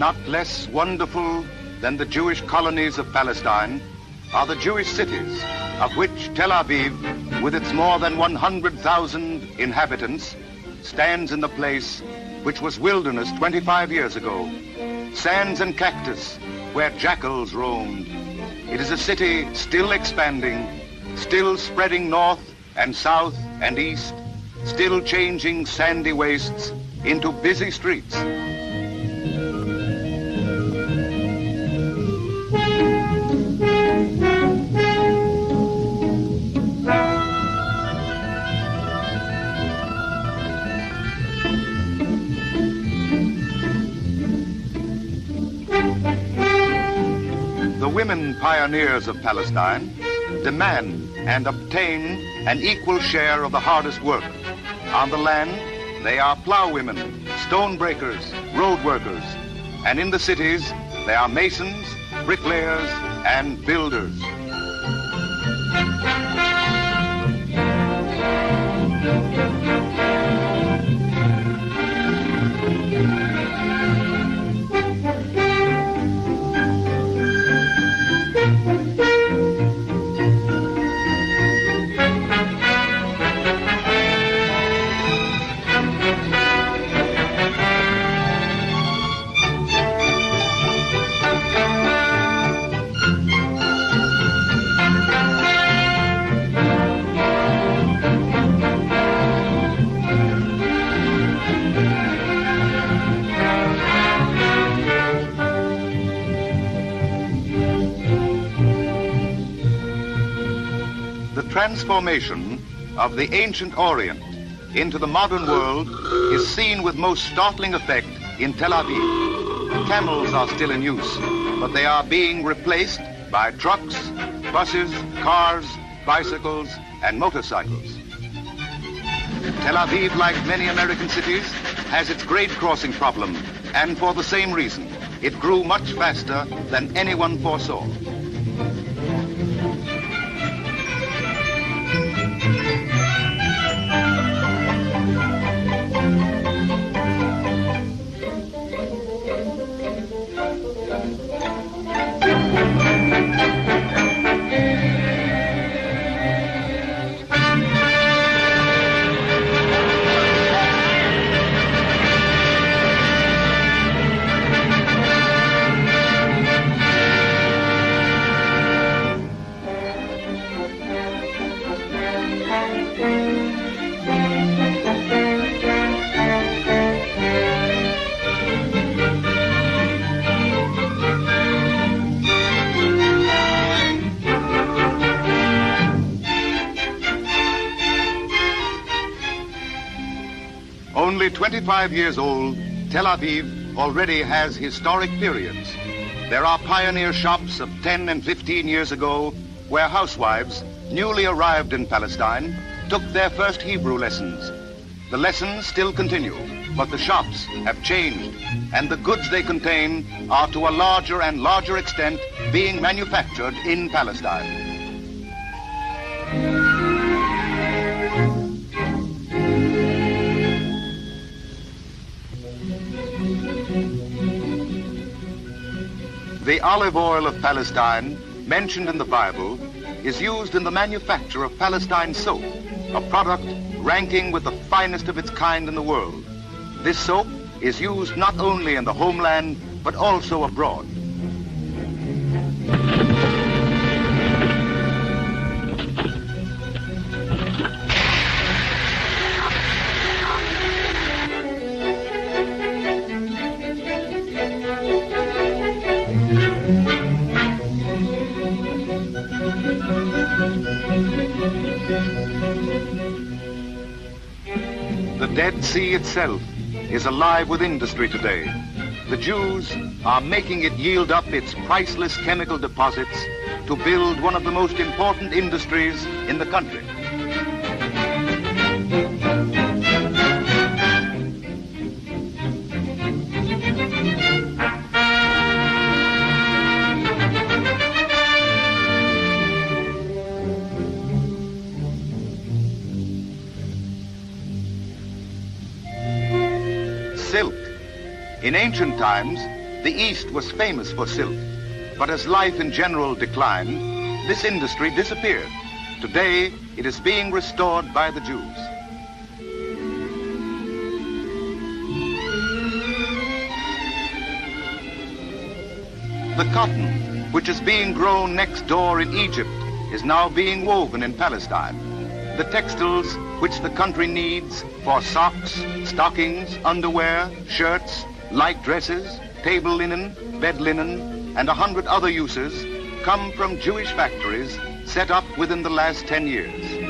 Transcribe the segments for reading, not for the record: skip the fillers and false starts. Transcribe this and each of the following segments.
Not less wonderful than the Jewish colonies of Palestine are the Jewish cities, of which Tel Aviv, with its more than 100,000 inhabitants, stands in the place which was wilderness 25 years ago, sands and cactus where jackals roamed. It is a city still expanding, still spreading north and south and east, still changing sandy wastes into busy streets. The women pioneers of Palestine demand and obtain an equal share of the hardest work. On the land, they are plowwomen, stone breakers, road workers, and in the cities, they are masons, bricklayers, and builders. The transformation of the ancient Orient into the modern world is seen with most startling effect in Tel Aviv. Camels are still in use, but they are being replaced by trucks, buses, cars, bicycles, and motorcycles. Tel Aviv, like many American cities, has its grade crossing problem, and for the same reason, it grew much faster than anyone foresaw. Only 25 years old, Tel Aviv already has historic periods. There are pioneer shops of 10 and 15 years ago where housewives, newly arrived in Palestine, took their first Hebrew lessons. The lessons still continue, but the shops have changed, and the goods they contain are to a larger and larger extent being manufactured in Palestine. The olive oil of Palestine, mentioned in the Bible, is used in the manufacture of Palestine soap, a product ranking with the finest of its kind in the world. This soap is used not only in the homeland, but also abroad. The Dead Sea itself is alive with industry today. The Jews are making it yield up its priceless chemical deposits to build one of the most important industries in the country. Silk. In ancient times, The East was famous for silk, but as life in general declined, this industry disappeared. Today, it is being restored by the Jews. The cotton, which is being grown next door in Egypt, is now being woven in Palestine. The textiles which the country needs for socks, stockings, underwear, shirts, light dresses, table linen, bed linen, and 100 other uses come from Jewish factories set up within the last 10 years.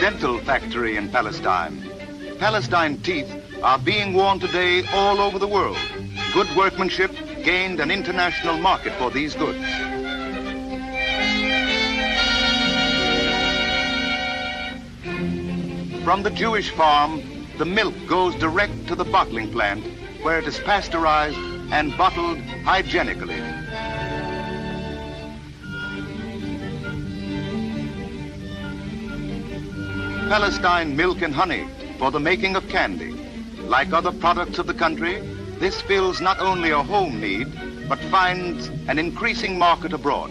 Dental factory in Palestine. Palestine teeth are being worn today all over the world. Good workmanship gained an international market for these goods. From the Jewish farm, the milk goes direct to the bottling plant, where it is pasteurized and bottled hygienically. Palestine milk and honey for the making of candy. Like other products of the country, this fills not only a home need, but finds an increasing market abroad.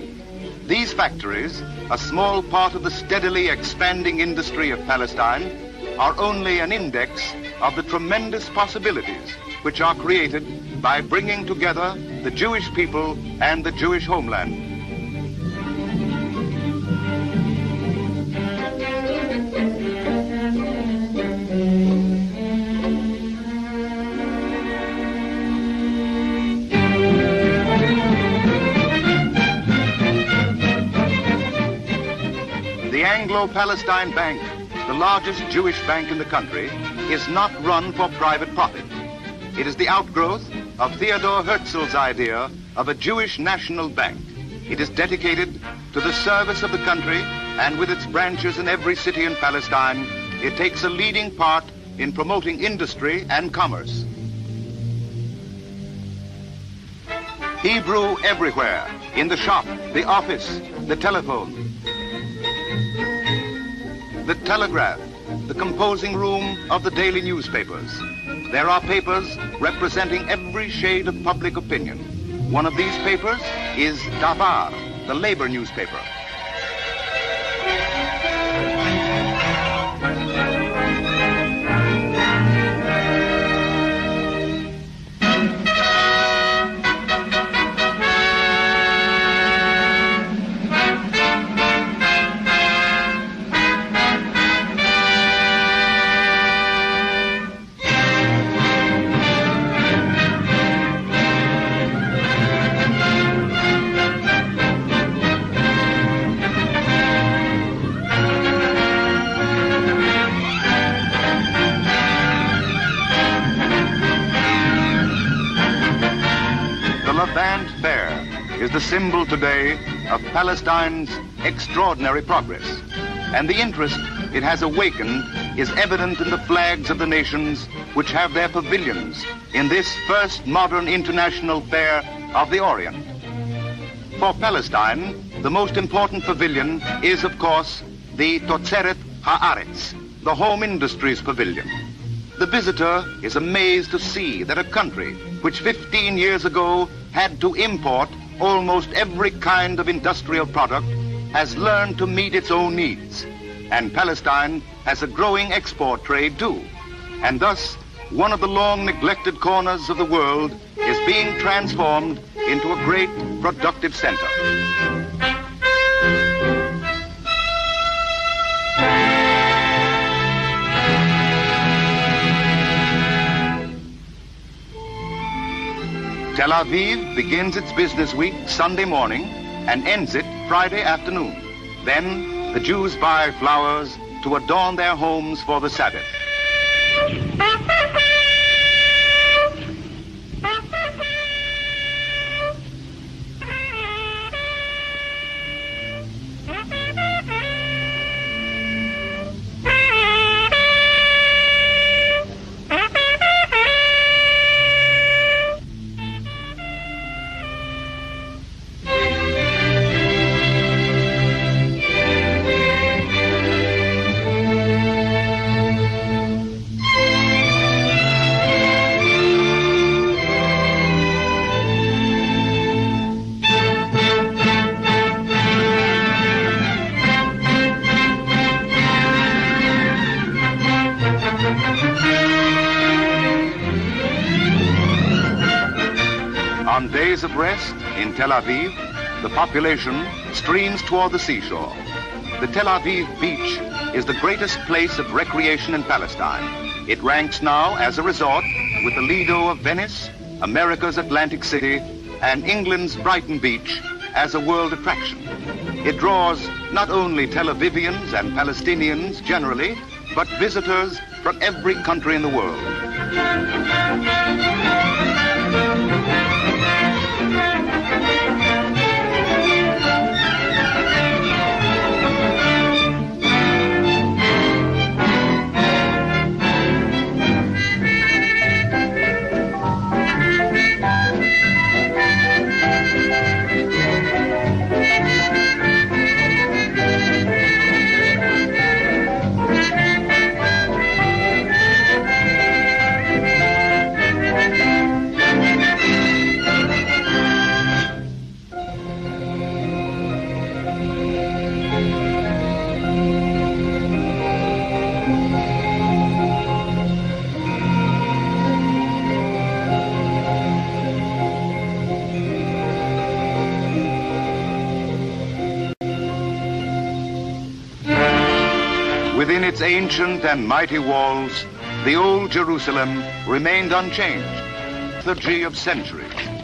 These factories, a small part of the steadily expanding industry of Palestine, are only an index of the tremendous possibilities which are created by bringing together the Jewish people and the Jewish homeland. The Anglo-Palestine Bank, the largest Jewish bank in the country, is not run for private profit. It is the outgrowth of Theodor Herzl's idea of a Jewish national bank. It is dedicated to the service of the country, and with its branches in every city in Palestine, it takes a leading part in promoting industry and commerce. Hebrew everywhere, in the shop, the office, the telephone, the telegraph, the composing room of the daily newspapers. There are papers representing every shade of public opinion. One of these papers is Davar, the labor newspaper. Is the symbol today of Palestine's extraordinary progress. And the interest it has awakened is evident in the flags of the nations which have their pavilions in this first modern international fair of the Orient. For Palestine, the most important pavilion is, of course, the Totzeret Haaretz, the home industries pavilion. The visitor is amazed to see that a country which 15 years ago had to import almost every kind of industrial product has learned to meet its own needs. And Palestine has a growing export trade too. And thus, one of the long neglected corners of the world is being transformed into a great productive center. Tel Aviv begins its business week Sunday morning and ends it Friday afternoon. Then the Jews buy flowers to adorn their homes for the Sabbath. On days of rest in Tel Aviv, the population streams toward the seashore. The Tel Aviv beach is the greatest place of recreation in Palestine. It ranks now as a resort with the Lido of Venice, America's Atlantic City, and England's Brighton Beach as a world attraction. It draws not only Tel Avivians and Palestinians generally, but visitors from every country in the world. Within its ancient and mighty walls, the old Jerusalem remained unchanged, the liturgy of centuries.